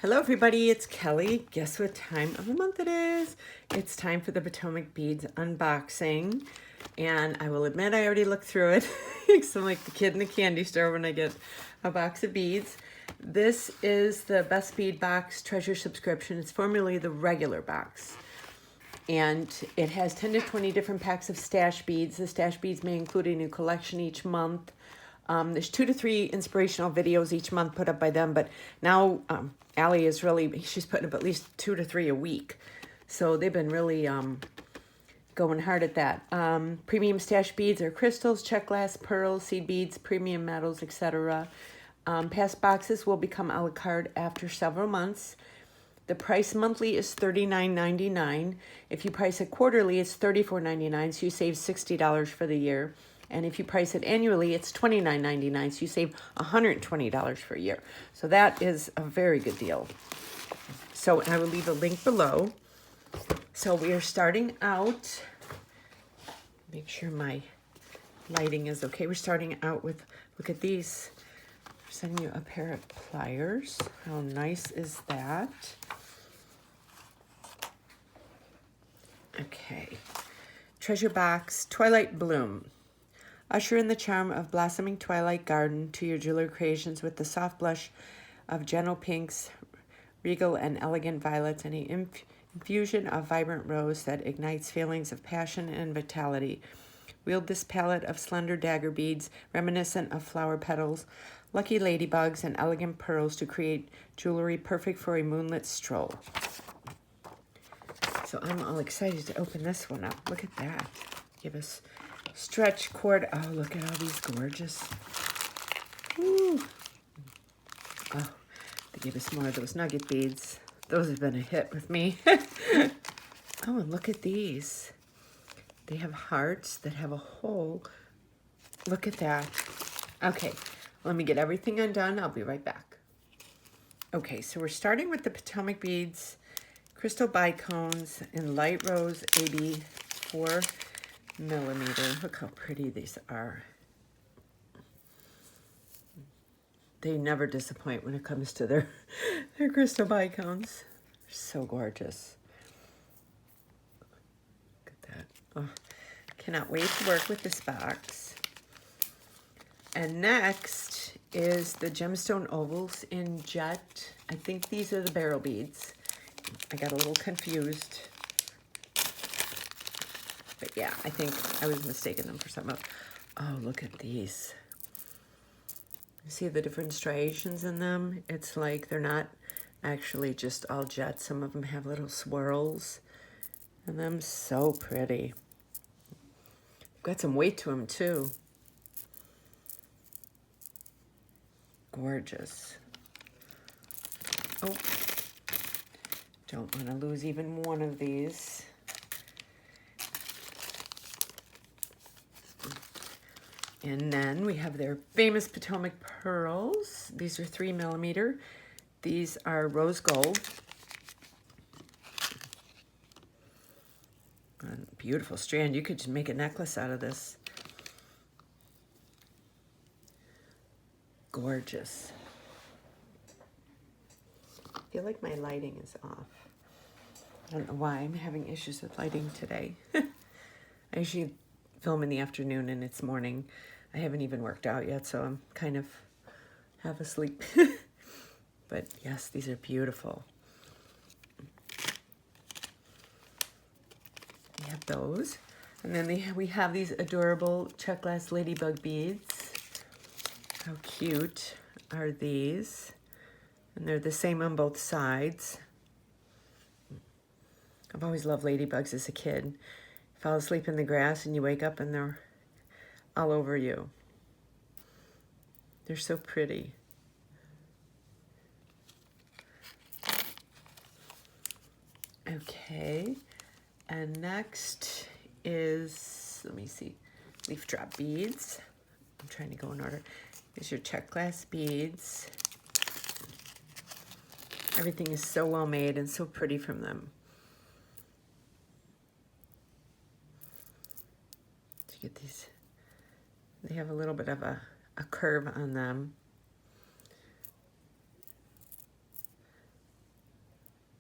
Hello everybody, it's Kelly. Guess what time of the month it is? It's time for the Potomac Beads unboxing. And I will admit I already looked through it because I'm like the kid in the candy store when I get a box of beads. This is the Best Bead Box Treasure subscription. It's formerly the regular box. And it has 10 to 20 different packs of stash beads. The stash beads may include a new collection each month. There's 2 to 3 inspirational videos each month put up by them, but now Allie is really, she's putting up at least 2 to 3 a week. So they've been really going hard at that. Premium stash beads are crystals, Czech glass, pearls, seed beads, premium metals, etc. Past boxes will become a la carte after several months. The price monthly is $39.99. If you price it quarterly, it's $34.99, so you save $60 for the year. And if you price it annually, it's $29.99, so you save $120 for a year. So that is a very good deal. So I will leave a link below. So we are starting out, make sure my lighting is okay. We're starting out with, look at these. We're sending you a pair of pliers. How nice is that? Okay. Treasure box, Twilight Bloom. Usher in the charm of blossoming twilight garden to your jewelry creations with the soft blush of gentle pinks, regal and elegant violets, and an infusion of vibrant rose that ignites feelings of passion and vitality. Wield this palette of slender dagger beads, reminiscent of flower petals, lucky ladybugs, and elegant pearls to create jewelry perfect for a moonlit stroll. So I'm all excited to open this one up. Look at that. Give us stretch cord. Oh, look at all these gorgeous. Ooh. Oh, they gave us more of those nugget beads. Those have been a hit with me. Oh, and look at these. They have hearts that have a hole. Look at that. Okay, let me get everything undone. I'll be right back. Okay, so we're starting with the Potomac Beads Crystal Bicones in light rose 84 millimeter. Look how pretty these are. They never disappoint when it comes to their crystal bicones. They're so gorgeous. Look at that. Oh, cannot wait to work with this box. And next is the Gemstone Ovals in Jet. I think these are the barrel beads. I got a little confused. But yeah, I think I was mistaking them for something else. Oh, look at these. You see the different striations in them? It's like they're not actually just all jet. Some of them have little swirls in them. So pretty. Got some weight to them too. Gorgeous. Oh, don't want to lose even one of these. And then we have their famous Potomac Pearls. These are 3 millimeter. These are rose gold. Beautiful strand. You could just make a necklace out of this. Gorgeous. I feel like my lighting is off. I don't know why I'm having issues with lighting today. I usually film in the afternoon and it's morning. I haven't even worked out yet, so I'm kind of half asleep. But yes, these are beautiful. We have those. And then we have these adorable Czech glass ladybug beads. How cute are these? And they're the same on both sides. I've always loved ladybugs as a kid. You fall asleep in the grass and you wake up and they're all over you. They're so pretty. Okay, and next is, let me see, leaf drop beads. I'm trying to go in order. Here's your Czech glass beads. Everything is so well made and so pretty from them. To get these, they have a little bit of a curve on them.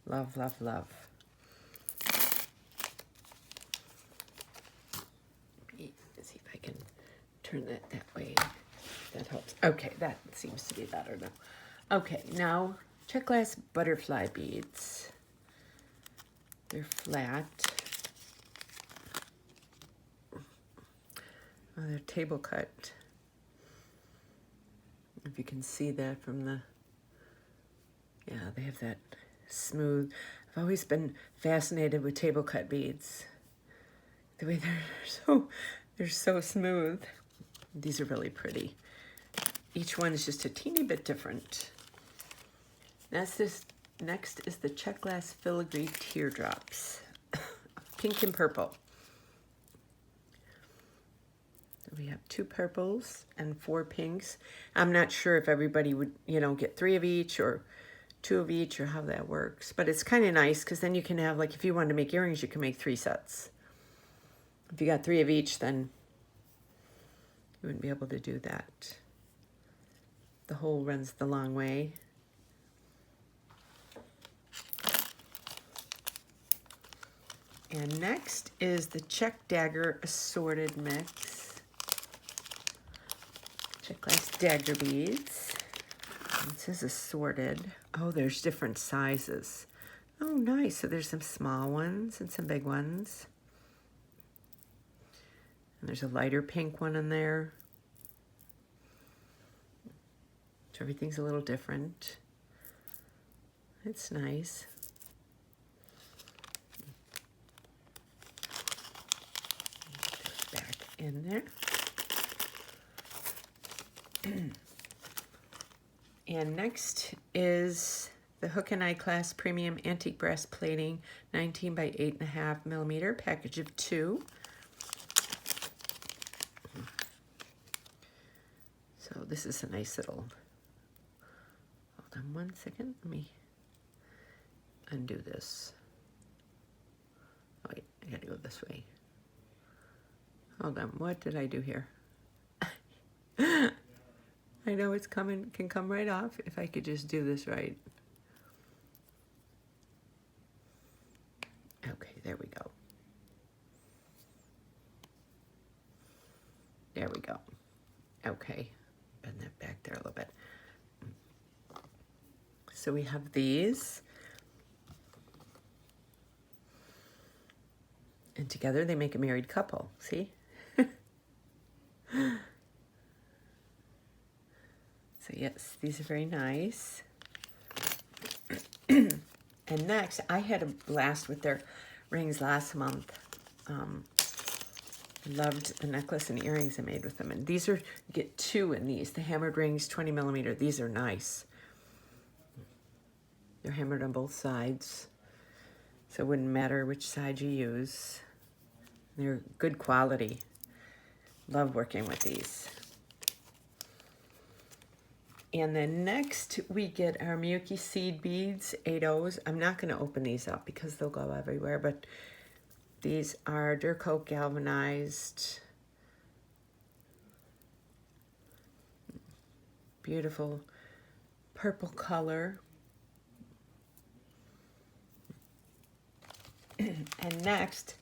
Love, love, love. Let's see if I can turn that way. That helps. Okay, that seems to be better now. Okay, now Czech glass butterfly beads. They're flat. Oh, they're table cut. If you can see that from the, yeah, they have that smooth. I've always been fascinated with table cut beads. The way they're so smooth. These are really pretty. Each one is just a teeny bit different. Next is the Czech glass filigree teardrops. Pink and purple. We have 2 purples and 4 pinks. I'm not sure if everybody would, get 3 of each or 2 of each or how that works. But it's kind of nice because then you can have, like, if you wanted to make earrings, you can make 3 sets. If you got 3 of each, then you wouldn't be able to do that. The hole runs the long way. And next is the Czech Dagger assorted mix. Czech Glass Dagger beads. It says assorted. Oh, there's different sizes. Oh, nice. So there's some small ones and some big ones. And there's a lighter pink one in there. So everything's a little different. It's nice. Back in there. And next is the Hook and Eye Class Premium Antique Breastplating 19 by 8.5 millimeter, package of 2. So this is a nice little, hold on one second, let me undo this. Oh wait, I gotta go this way. Hold on, what did I do here? I know it's coming, can come right off if I could just do this right. Okay, there we go. There we go. Okay, bend that back there a little bit. So we have these. And together they make a married couple, see? So yes, these are very nice. And next, I had a blast with their rings last month. Loved the necklace and earrings I made with them. And these are, you get 2 in these. The hammered rings, 20 millimeter. These are nice. They're hammered on both sides. So it wouldn't matter which side you use. They're good quality. Love working with these. And then next we get our Miyuki seed beads, 8/0s. I'm not going to open these up because they'll go everywhere, but these are Durcoat galvanized. Beautiful purple color. And next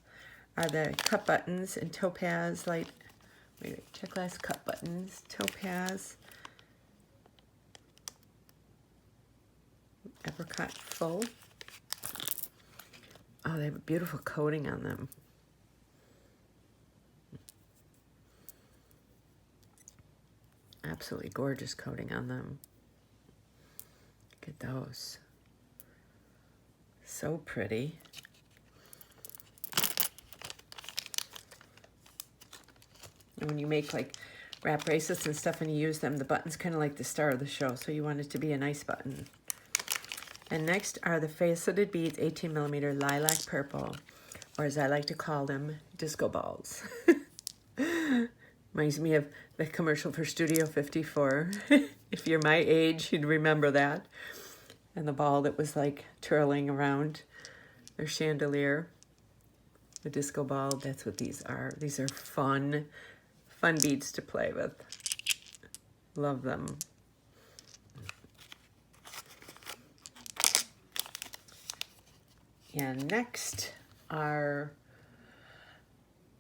are the cut buttons in topaz, light, Czech glass cut buttons, topaz. Apricot full. Oh, they have a beautiful coating on them. Absolutely gorgeous coating on them. Look at those. So pretty. And when you make like wrap bracelets and stuff and you use them, the button's kind of like the star of the show, so you want it to be a nice button. And next are the faceted beads, 18mm lilac purple, or as I like to call them, disco balls. Reminds me of the commercial for Studio 54. If you're my age, you'd remember that. And the ball that was like twirling around their chandelier. The disco ball, that's what these are. These are fun beads to play with. Love them. And next are,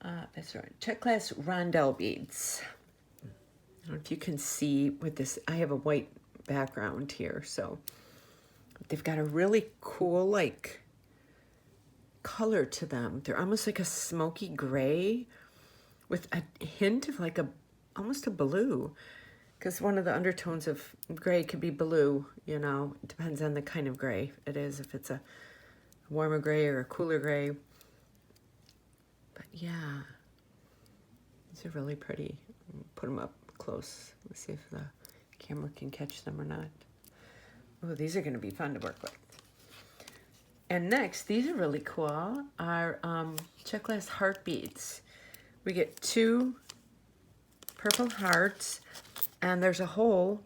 that's right, Czech Glass rondelle beads. I don't know if you can see with this, I have a white background here, so they've got a really cool, like, color to them. They're almost like a smoky gray with a hint of like almost a blue, because one of the undertones of gray could be blue, you know. It depends on the kind of gray it is, if it's a warmer gray or a cooler gray. But yeah, these are really pretty. Put them up close. Let's see if the camera can catch them or not. Oh, these are going to be fun to work with. And next, these are really cool, are Czech Glass heart beads. We get 2 purple hearts, and there's a hole,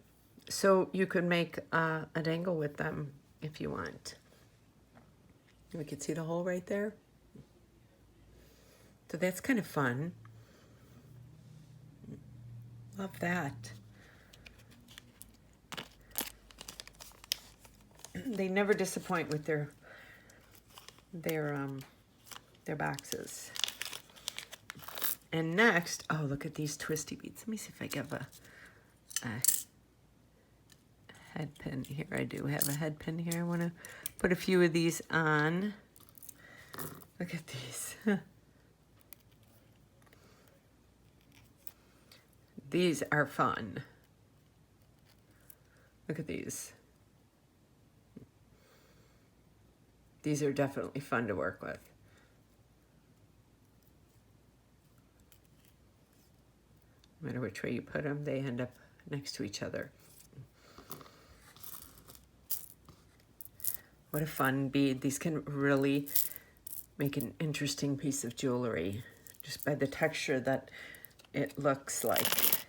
so you could make a dangle with them if you want. We can see the hole right there. So that's kind of fun. Love that. They never disappoint with their boxes. And next, oh, look at these twisty beads. Let me see if I give a head pin here. I do have a head pin here. I want to put a few of these on. Look at these. These are fun. Look at these. These are definitely fun to work with. No matter which way you put them, they end up next to each other. What a fun bead. These can really make an interesting piece of jewelry just by the texture that it looks like.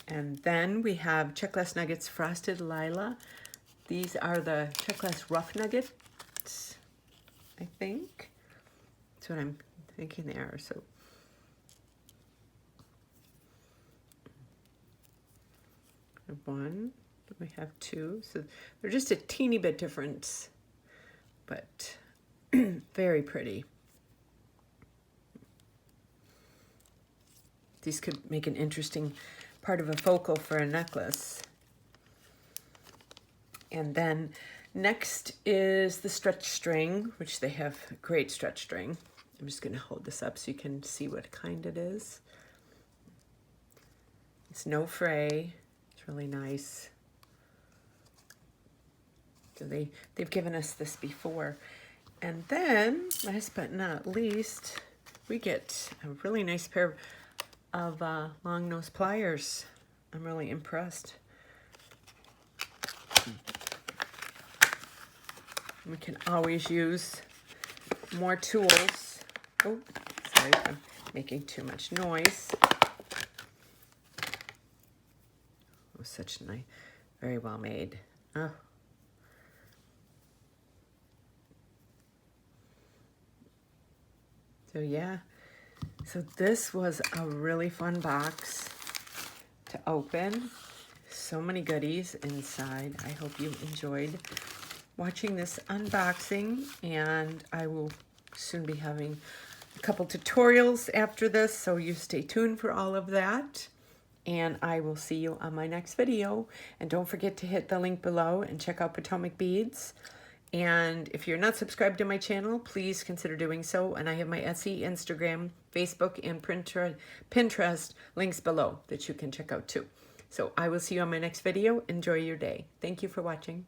And then we have Czech Glass Nuggets Frosted Lila. These are the Czech Glass Rough Nuggets, I think. That's what I'm thinking they are. So one, we have 2. So they're just a teeny bit different, but very pretty. These could make an interesting part of a focal for a necklace. And then next is the stretch string, which they have great stretch string. I'm just going to hold this up so you can see what kind it is. It's no fray. It's really nice. So they've given us this before. And then, last but not least, we get a really nice pair of Longnose Pliers. I'm really impressed. We can always use more tools. Oh, sorry if I'm making too much noise. Oh, such nice, very well made. Oh. So yeah, so this was a really fun box to open. So many goodies inside. I hope you enjoyed watching this unboxing, and I will soon be having a couple tutorials after this, so you stay tuned for all of that. And I will see you on my next video. And don't forget to hit the link below and check out Potomac Beads. And if you're not subscribed to my channel, please consider doing so. And I have my Etsy, Instagram, Facebook, and Pinterest links below that you can check out too. So I will see you on my next video. Enjoy your day. Thank you for watching.